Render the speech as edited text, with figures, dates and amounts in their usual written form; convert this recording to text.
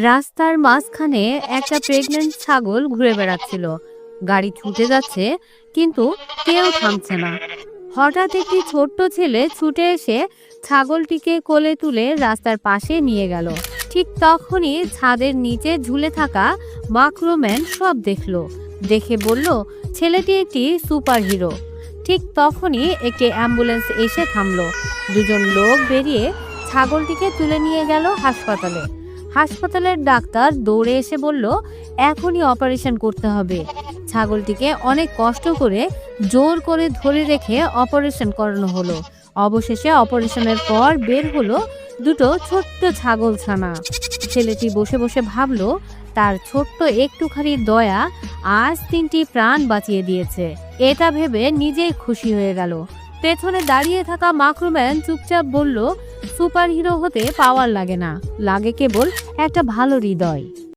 রাস্তার মাঝখানে একটা প্রেগন্যান্ট ছাগল ঘুরে বেড়াচ্ছিল। গাড়ি ছুটে যাচ্ছে, কিন্তু কেউ থামছে না। হঠাৎ একটি ছোট্ট ছেলে ছুটে এসে ছাগলটিকে কোলে তুলে রাস্তার পাশে নিয়ে গেল। ঠিক তখনই ছাদের নিচে ঝুলে থাকা মাইক্রোম্যান সব দেখলো। দেখে বলল, ছেলেটি একটি সুপার হিরো। ঠিক তখনই একটি অ্যাম্বুলেন্স এসে থামলো। দুজন লোক বেরিয়ে ছাগলটিকে তুলে নিয়ে গেল হাসপাতালে। হাসপাতালের ডাক্তার দৌড়ে এসে বলল, এখনই অপারেশন করতে হবে। ছাগলটিকে অনেক কষ্ট করে জোর করে ধরে রেখে অপারেশন করানো হলো। অবশেষে অপারেশনের পর বের হলো দুটো ছোট্ট ছাগল ছানা। ছেলেটি বসে বসে ভাবলো, তার ছোট্ট একটুখানি দয়া আজ 3টি প্রাণ বাঁচিয়ে দিয়েছে। এটা ভেবে নিজেই খুশি হয়ে গেল। পেছনে দাঁড়িয়ে থাকা মাইক্রোম্যান চুপচাপ বলল, সুপার হিরো হতে পাওয়ার লাগে না, লাগে কেবল একটা ভালো হৃদয়।